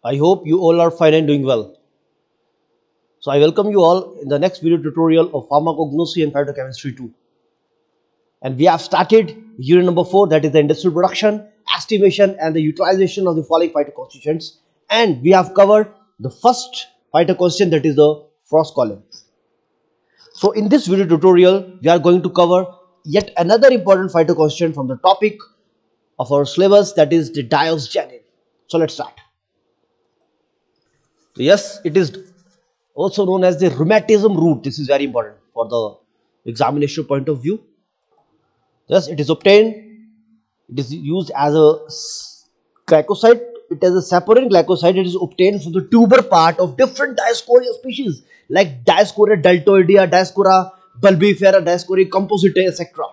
I hope you all are fine and doing well. So I welcome you all in the next video tutorial of pharmacognosy and phytochemistry 2. And we have started unit number 4, that is the industrial production, estimation and the utilization of the following phytoconstituents. And we have covered the first phytoconstituent, that is the frost column. So in this video tutorial, we are going to cover yet another important phytoconstituent from the topic of our syllabus, that is the diosgenin. So let's start. Yes, it is also known as the rheumatism root. This is very important for the examination point of view. Yes, it is obtained. It is used as a glycoside. It is a saponin glycoside. It is obtained from the tuber part of different Dioscorea species like Dioscorea deltoidea, Dioscorea bulbifera, Dioscorea compositae, etc.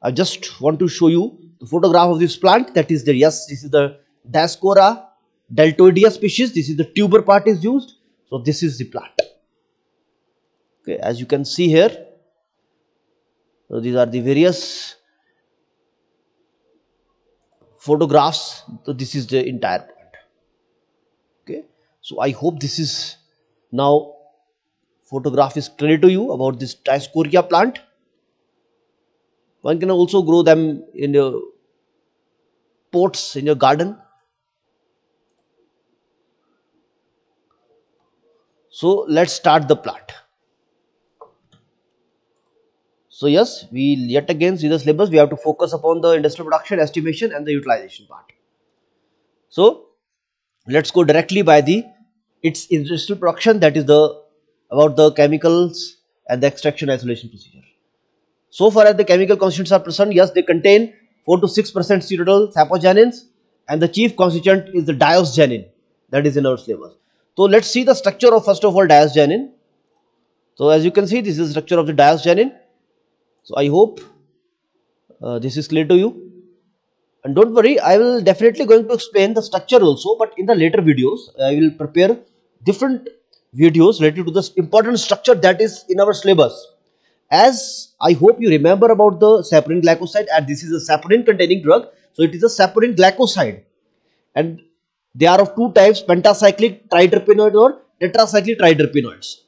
I just want to show you the photograph of this plant. That is the, yes, this is the Dioscorea deltoidea species. This is the tuber part is used. So this is the plant. Okay, as you can see here, so these are the various photographs. So this is the entire plant. Okay, so I hope this is now photograph is clear to you about this Dioscorea plant. One can also grow them in your pots in your garden. So let's start the plant. So yes, we yet again see the syllabus. We have to focus upon the industrial production, estimation and the utilization part. So let's go directly by the its industrial production, that is the about the chemicals and the extraction isolation procedure. So far as the chemical constituents are present, yes, they contain 4 to 6% pseudotyl sapogenins, and the chief constituent is the diosgenin, that is in our syllabus. So let's see the structure of first of all diosgenin. So as you can see, this is the structure of the diosgenin. So I hope this is clear to you. And don't worry, I will definitely going to explain the structure also, but in the later videos I will prepare different videos related to this important structure that is in our syllabus. As I hope you remember about the saponin glycoside, and this is a saponin containing drug. So it is a saponin glycoside, and they are of two types, pentacyclic triterpenoid or tetracyclic triterpenoids.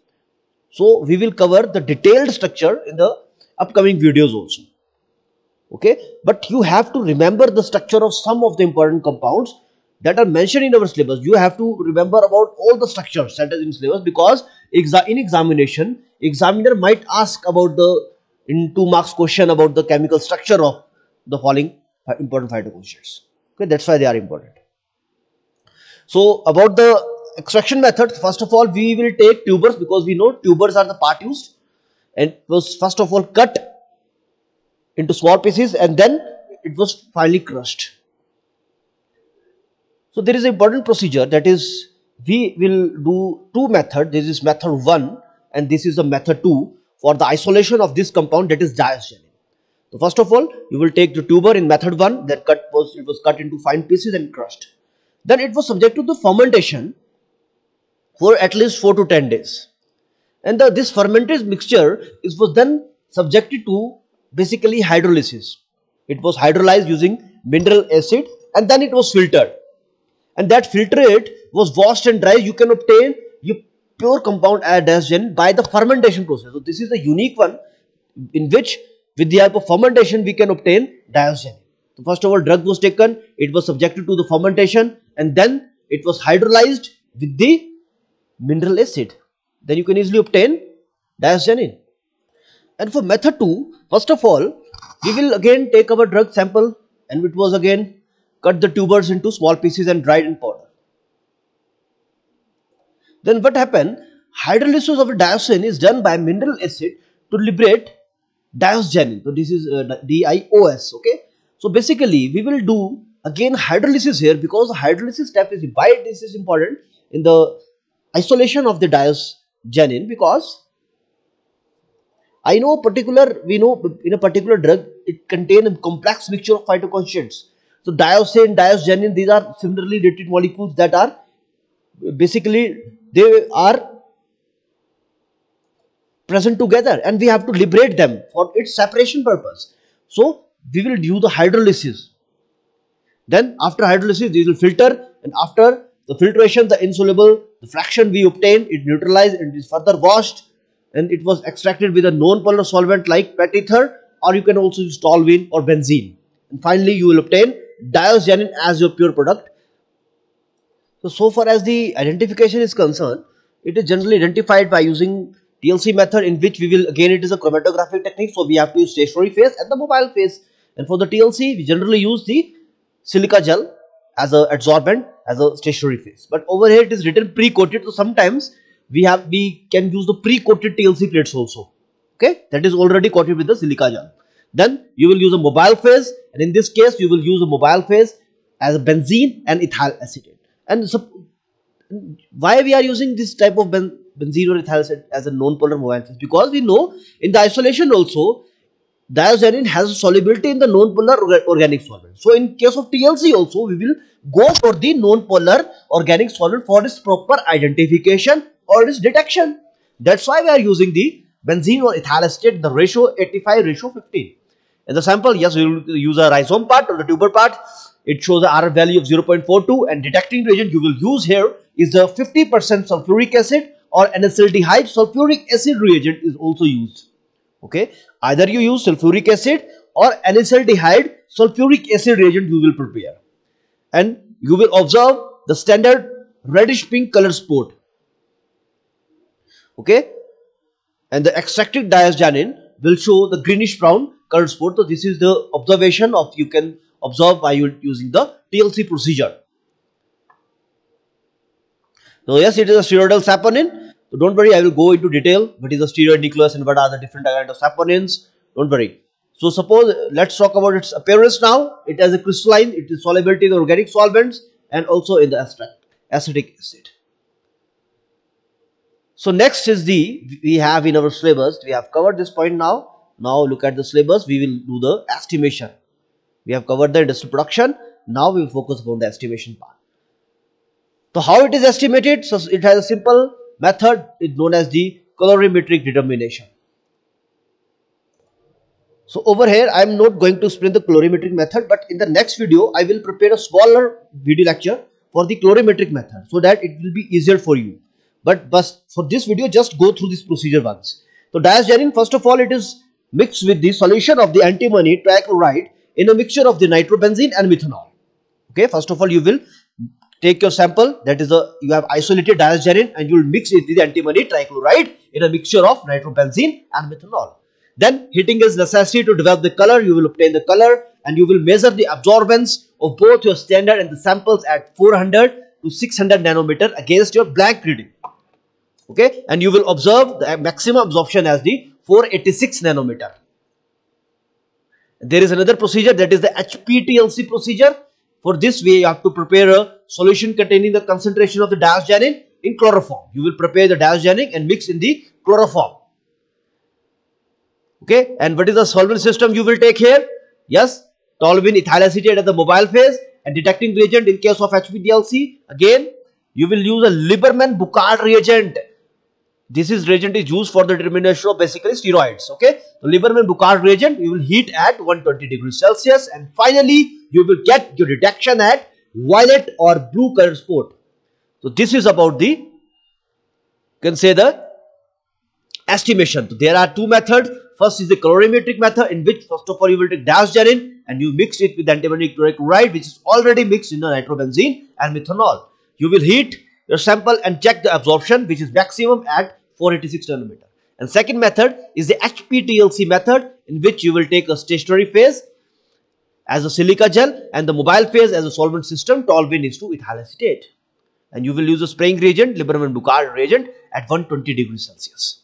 So we will cover the detailed structure in the upcoming videos also. Okay, but you have to remember the structure of some of the important compounds that are mentioned in our syllabus. You have to remember about all the structures that is in syllabus, because in examination, examiner might ask about the in 2 marks question about the chemical structure of the following important phytoconstituents. Okay, that's why they are important. So about the extraction method, first of all we will take tubers, because we know tubers are the part used, and it was first of all cut into small pieces and then it was finally crushed. So there is an important procedure, that is we will do two methods. This is method 1 and this is the method 2 for the isolation of this compound, that is diosgenin. So first of all you will take the tuber in method 1, that it was cut into fine pieces and crushed. Then it was subject to the fermentation for at least 4 to 10 days. And this fermented mixture was then subjected to basically hydrolysis. It was hydrolyzed using mineral acid and then it was filtered. And that filtrate was washed and dried. You can obtain your pure compound diosgenin by the fermentation process. So this is the unique one in which with the help of fermentation we can obtain diosgenin. So first of all drug was taken, it was subjected to the fermentation and then it was hydrolyzed with the mineral acid. Then you can easily obtain diosgenin. And for method 2, first of all, we will again take our drug sample and it was again cut the tubers into small pieces and dried in powder. Then what happened? Hydrolysis of diosgenin is done by mineral acid to liberate diosgenin. So this is DIOS. Okay. So basically we will do again hydrolysis here, because the hydrolysis step is why this is important in the isolation of the diosgenin, because we know in a particular drug it contains a complex mixture of phytoconstituents. So diosine, diosgenin, these are similarly related molecules that are basically they are present together and we have to liberate them for its separation purpose. So we will do the hydrolysis. Then after hydrolysis, they will filter, and after the filtration, the insoluble, the fraction we obtain, it neutralized and is further washed, and it was extracted with a non-polar solvent like PET ether, or you can also use toluene or benzene. And finally, you will obtain diazoxanine as your pure product. So far as the identification is concerned, it is generally identified by using TLC method, in which we will, again, it is a chromatographic technique, so we have to use stationary phase and the mobile phase. And for the TLC, we generally use the silica gel as a adsorbent as a stationary phase. But over here it is written pre-coated, so sometimes we can use the pre-coated TLC plates also. Okay, that is already coated with the silica gel. Then you will use a mobile phase, and in this case you will use a mobile phase as a benzene and ethyl acetate. And so why we are using this type of benzene or ethyl acetate as a non-polar mobile phase? Because we know in the isolation also diazoxanine has solubility in the non-polar organic solvent. So in case of TLC also, we will go for the non-polar organic solvent for its proper identification or its detection. That's why we are using the benzene or ethyl acetate, the ratio 85:15. In the sample, yes, we will use a rhizome part or the tuber part. It shows a RF value of 0.42, and detecting reagent you will use here is the 50% sulfuric acid or NaClD sulfuric acid reagent is also used. Okay, either you use sulfuric acid or NaClD sulfuric acid reagent you will prepare, and you will observe the standard reddish pink color spot. Okay, and the extracted diazoxanine will show the greenish brown color spot. So this is the observation of you can observe by using the TLC procedure. So yes, it is a steroidal saponin. So don't worry, I will go into detail what is the steroid nucleus and what are the different kinds of saponins. Don't worry. So suppose, let's talk about its appearance now. It has a crystalline, it is solubility in the organic solvents and also in the acetic acid. So next is we have in our syllabus, we have covered this point now. Now look at the syllabus, we will do the estimation. We have covered the industrial production. Now we will focus upon the estimation part. So how it is estimated? So it has a simple method, it's known as the colorimetric determination. So over here I am not going to explain the colorimetric method, but in the next video I will prepare a smaller video lecture for the colorimetric method so that it will be easier for you. But for this video, just go through this procedure once. So diazoxanine, first of all, it is mixed with the solution of the antimony trichloride in a mixture of the nitrobenzene and methanol. Okay, first of all you will take your sample, that is you have isolated diazoxanine, and you will mix it with the antimony trichloride in a mixture of nitrobenzene and methanol. Then heating is necessary to develop the color. You will obtain the color, and you will measure the absorbance of both your standard and the samples at 400 to 600 nanometer against your blank reading. Okay, and you will observe the maximum absorption as the 486 nanometer. There is another procedure, that is the HPTLC procedure. For this, we have to prepare a solution containing the concentration of the diazoxanine in chloroform. You will prepare the diazoxanine and mix in the chloroform. Okay, and what is the solvent system you will take here? Yes, toluene ethyl acetate at the mobile phase, and detecting reagent in case of HPTLC. Again, you will use a Lieberman-Burkhard reagent. This reagent is used for the determination of basically steroids. Okay, so Lieberman-Burkhard reagent you will heat at 120 degrees Celsius, and finally you will get your detection at violet or blue color spot. So this is about the, you can say, the estimation. So there are two methods. First is the colorimetric method, in which first of all you will take diazoxanine and you mix it with antimony trichloride, which is already mixed in the nitrobenzene and methanol. You will heat your sample and check the absorption, which is maximum at 486 nanometer. And second method is the HPTLC method, in which you will take a stationary phase as a silica gel and the mobile phase as a solvent system, toluene is to ethyl acetate. And you will use a spraying reagent, Lieberman-Burkhard reagent, at 120 degrees Celsius.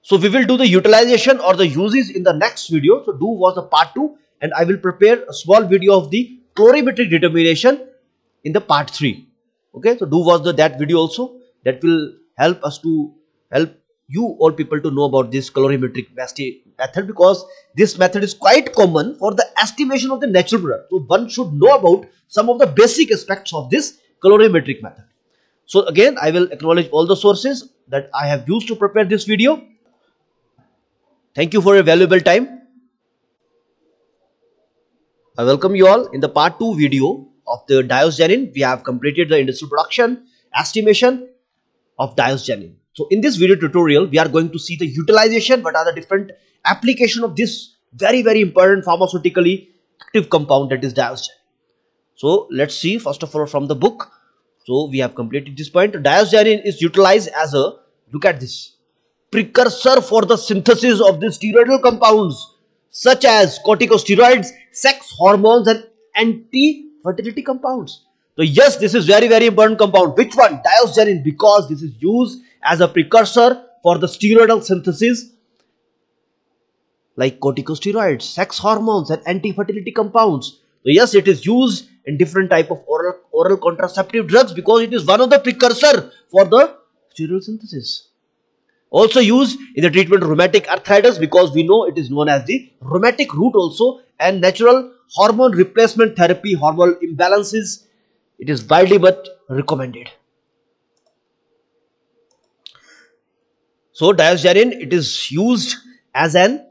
So we will do the utilization or the uses in the next video. So do watch the part 2, and I will prepare a small video of the colorimetric determination in the part 3. Okay, so do watch that video also. That will help you all people to know about this colorimetric method, because this method is quite common for the estimation of the natural product. So one should know about some of the basic aspects of this colorimetric method. So again, I will acknowledge all the sources that I have used to prepare this video. Thank you for your valuable time. I welcome you all in the part 2 video of the diosgenin. We have completed the industrial production, estimation of diosgenin. So in this video tutorial, we are going to see the utilization, what are the different application of this very important pharmaceutically active compound, that is diosgenin. So let's see first of all from the book. So we have completed this point. Diosgenin is utilized as a, look at this, precursor for the synthesis of the steroidal compounds such as corticosteroids, sex hormones and anti-fertility compounds. So yes, this is very important compound. Which one? Diosgenin, because this is used as a precursor for the steroidal synthesis like corticosteroids, sex hormones and anti-fertility compounds. So yes, it is used in different type of oral contraceptive drugs because it is one of the precursor for the steroidal synthesis. Also used in the treatment of rheumatic arthritis because we know it is known as the rheumatic root also, and natural hormone replacement therapy, hormonal imbalances, it is widely but recommended. So diosgenin, it is used as an,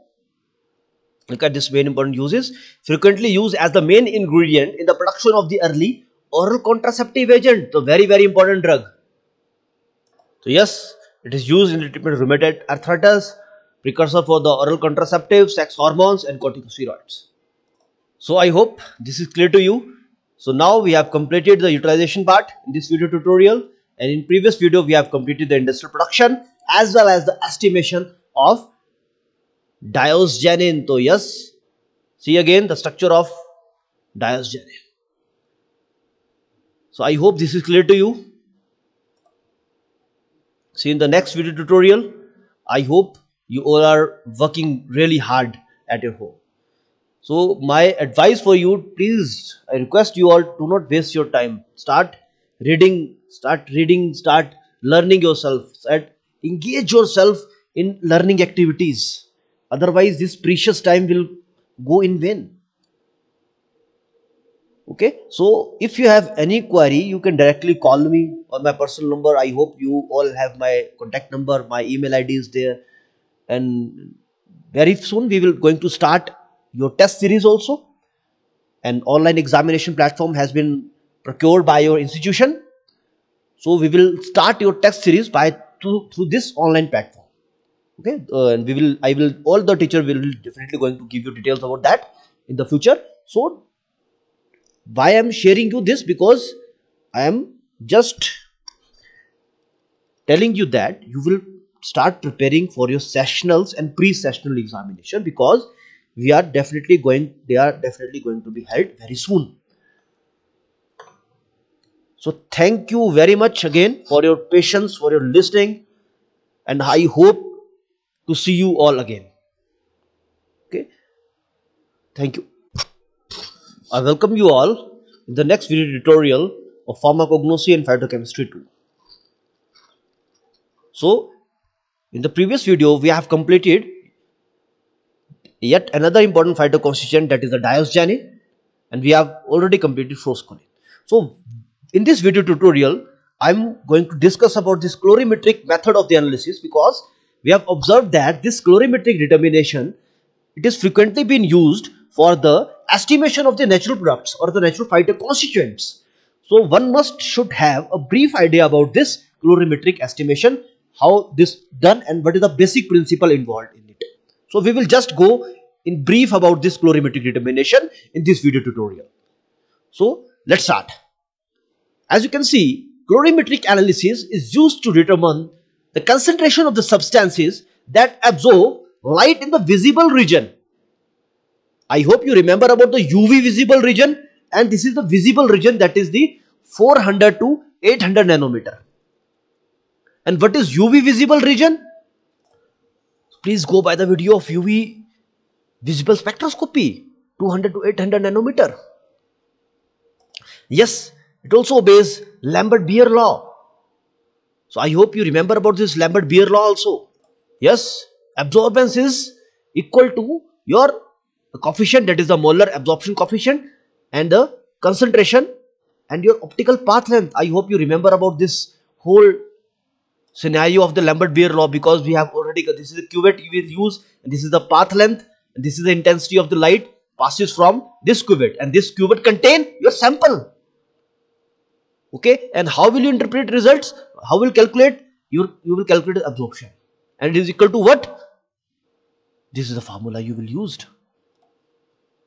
look at this main important uses, frequently used as the main ingredient in the production of the early oral contraceptive agent, the very important drug. So yes, it is used in the treatment of rheumatoid arthritis, precursor for the oral contraceptive, sex hormones and corticosteroids. So I hope this is clear to you. So now we have completed the utilization part in this video tutorial, and in previous video we have completed the industrial production as well as the estimation of diosgenin. So yes, see again the structure of diosgenin. So I hope this is clear to you. See in the next video tutorial. I hope you all are working really hard at your home. So my advice for you, please, I request you all, do not waste your time. Start reading, start learning yourself, engage yourself in learning activities. Otherwise this precious time will go in vain. Okay, so if you have any query, you can directly call me on my personal number. I hope you all have my contact number, my email ID is there, and very soon we will going to start your test series also. An online examination platform has been procured by your institution, so we will start your test series by through this online platform. Okay, and all the teacher will definitely going to give you details about that in the future. So why I am sharing you this, because I am just telling you that you will start preparing for your sessionals and pre-sessional examination, because they are definitely going to be held very soon. So thank you very much again for your patience, for your listening, and I hope to see you all again. Okay, thank you. I welcome you all in the next video tutorial of pharmacognosy and phytochemistry 2. So in the previous video we have completed yet another important phytoconstituent, that is the diosgenin, and we have already completed foscolin. So in this video tutorial I am going to discuss about this colorimetric method of the analysis, because we have observed that this colorimetric determination, it is frequently been used for the estimation of the natural products or the natural phytoconstituents. So one should have a brief idea about this colorimetric estimation, how this done and what is the basic principle involved in it. So we will just go in brief about this colorimetric determination in this video tutorial. So let's start. As you can see, colorimetric analysis is used to determine the concentration of the substances that absorb light in the visible region. I hope you remember about the UV visible region, and this is the visible region, that is the 400 to 800 nanometer. And what is UV visible region? Please go by the video of UV visible spectroscopy, 200 to 800 nanometer. Yes, it also obeys Lambert-Beer law. So I hope you remember about this Lambert-Beer law also. Yes, absorbance is equal to your coefficient, that is the molar absorption coefficient, and the concentration and your optical path length. I hope you remember about this whole scenario of the Lambert-Beer law, because we have already, this is the cuvette you will use, and this is the path length, and this is the intensity of the light passes from this cuvette, and this cuvette contain your sample. Okay, and how will you interpret results? How will calculate? You will calculate absorption, and it is equal to what? This is the formula you will used.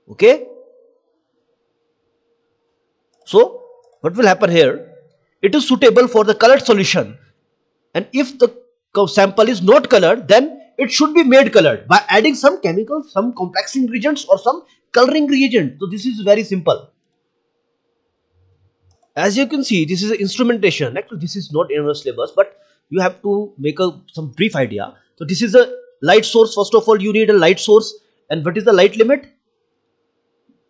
Okay, so what will happen here? It is suitable for the colored solution, and if the sample is not colored, then it should be made colored by adding some chemicals, some complexing reagents, or some coloring reagent. So this is very simple. As you can see, this is instrumentation. Actually, this is not in your syllabus, but you have to make some brief idea. So this is a light source. First of all, you need a light source. And what is the light limit?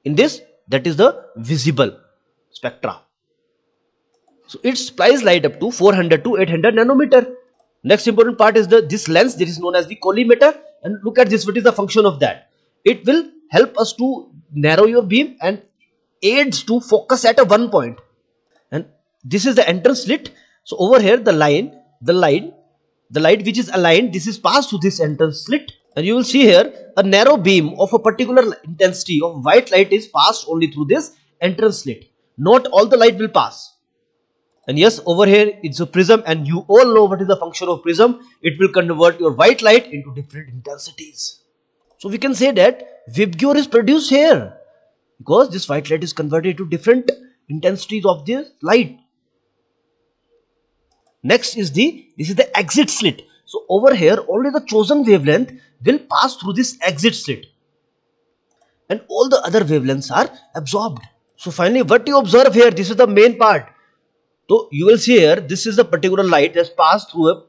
In this, that is the visible spectra. So it supplies light up to 400 to 800 nanometer. Next important part is this lens. This is known as the collimator. And look at this. What is the function of that? It will help us to narrow your beam and aids to focus at a one point. And this is the entrance slit. So over here the light which is aligned, this is passed through this entrance slit, and you will see here a narrow beam of a particular intensity of white light is passed only through this entrance slit. Not all the light will pass. And yes, over here it's a prism, and you all know what is the function of prism. It will convert your white light into different intensities. So we can say that VIBGYOR is produced here because this white light is converted to different intensities of this light. Next is this is the exit slit. So over here only the chosen wavelength will pass through this exit slit, and all the other wavelengths are absorbed. So finally what you observe here, this is the main part. So you will see here, this is the particular light that has passed through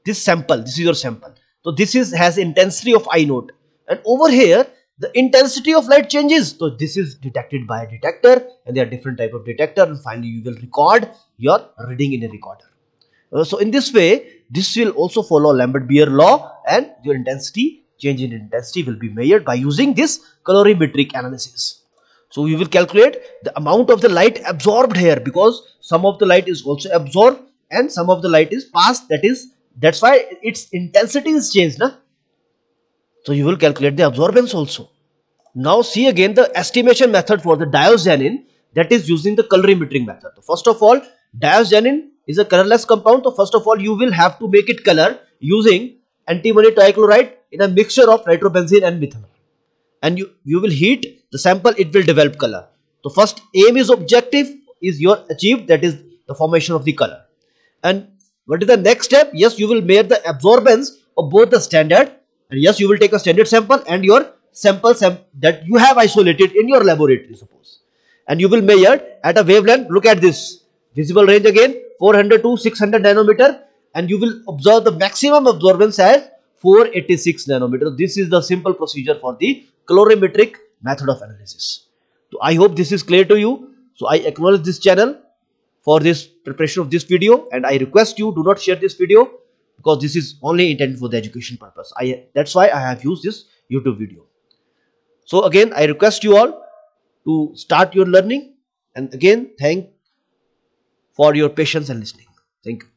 this sample. This is your sample. So this has intensity of I naught, and over here the intensity of light changes. So this is detected by a detector, and there are different type of detector, and finally you will record your reading in a recorder. So in this way, this will also follow Lambert-Beer law, and your change in intensity will be measured by using this colorimetric analysis. So we will calculate the amount of the light absorbed here, because some of the light is also absorbed and some of the light is passed. That's why its intensity is changed, na? So you will calculate the absorbance also. Now see again the estimation method for the diazoxanide, that is using the colorimetric method. So first of all, diazoxanide is a colorless compound. So first of all, you will have to make it color using antimony trichloride in a mixture of nitrobenzene and methanol. And you will heat the sample, it will develop color. So first aim is objective is your achieved, that is the formation of the color. And what is the next step? Yes, you will measure the absorbance of both the standard, and yes, you will take a standard sample and your sample that you have isolated in your laboratory, suppose, and you will measure at a wavelength. Look at this visible range again, 400 to 600 nanometer, and you will observe the maximum absorbance as 486 nanometer. This is the simple procedure for the colorimetric method of analysis. So I hope this is clear to you. So I acknowledge this channel for this preparation of this video, and I request you do not share this video, because this is only intended for the education purpose. That's why I have used this YouTube video. So again, I request you all to start your learning, and again thank for your patience and listening. Thank you.